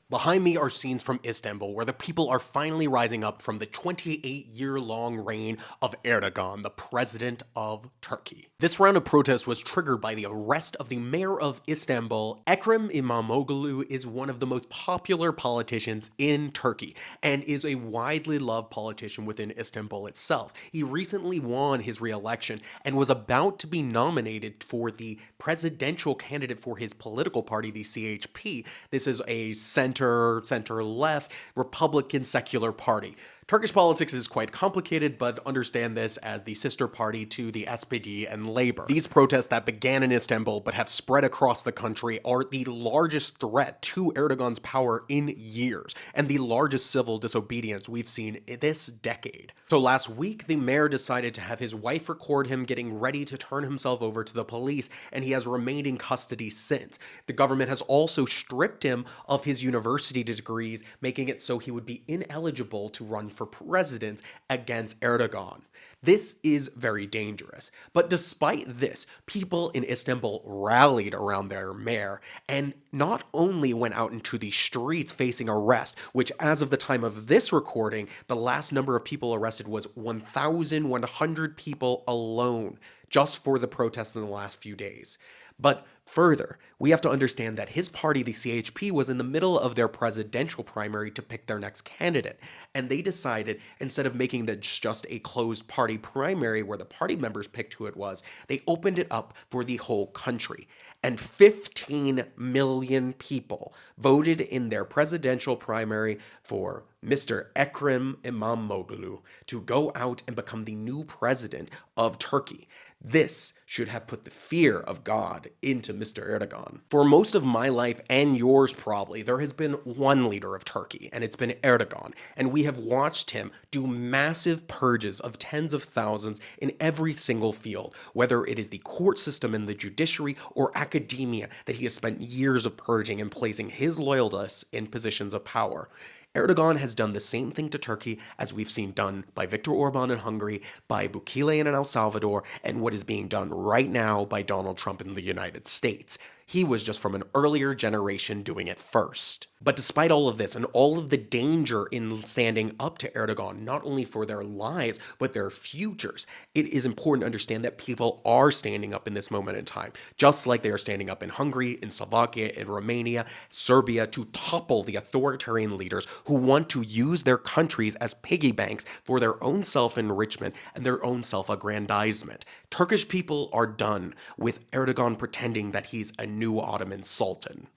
Behind me are scenes from Istanbul where the people are finally rising up from the 28-year-long reign of Erdoğan, the president of Turkey. This round of protests was triggered by the arrest of the mayor of Istanbul. Ekrem İmamoğlu is one of the most popular politicians in Turkey and is a widely loved politician within Istanbul itself. He recently won his re-election and was about to be nominated for the presidential candidate for his political party, the CHP. This is a center-left Republican secular party. Turkish politics is quite complicated, but understand this as the sister party to the SPD and Labour. These protests that began in Istanbul but have spread across the country are the largest threat to Erdogan's power in years, and the largest civil disobedience we've seen this decade. So last week, the mayor decided to have his wife record him getting ready to turn himself over to the police, and he has remained in custody since. The government has also stripped him of his university degrees, making it so he would be ineligible to run for president against Erdogan. This is very dangerous. But despite this, people in Istanbul rallied around their mayor and not only went out into the streets facing arrest, which as of the time of this recording, the last number of people arrested was 1,100 people alone, just for the protests in the last few days. But further, we have to understand that his party, the CHP, was in the middle of their presidential primary to pick their next candidate. And they decided, instead of making this just a closed party primary where the party members picked who it was, they opened it up for the whole country. And 15 million people voted in their presidential primary for Mr. Ekrem İmamoğlu to go out and become the new president of Turkey. This should have put the fear of God into Mr. Erdogan. For most of my life, and yours probably, there has been one leader of Turkey, and it's been Erdogan. And we have watched him do massive purges of tens of thousands in every single field, whether it is the court system and the judiciary or academia that he has spent years of purging and placing his loyalists in positions of power. Erdogan has done the same thing to Turkey as we've seen done by Viktor Orban in Hungary, by Bukele in El Salvador, and what is being done right now by Donald Trump in the United States. He was just from an earlier generation doing it first. But despite all of this and all of the danger in standing up to Erdogan, not only for their lives, but their futures, it is important to understand that people are standing up in this moment in time, just like they are standing up in Hungary, in Slovakia, in Romania, Serbia, to topple the authoritarian leaders who want to use their countries as piggy banks for their own self-enrichment and their own self-aggrandizement. Turkish people are done with Erdogan pretending that he's a new Ottoman Sultan.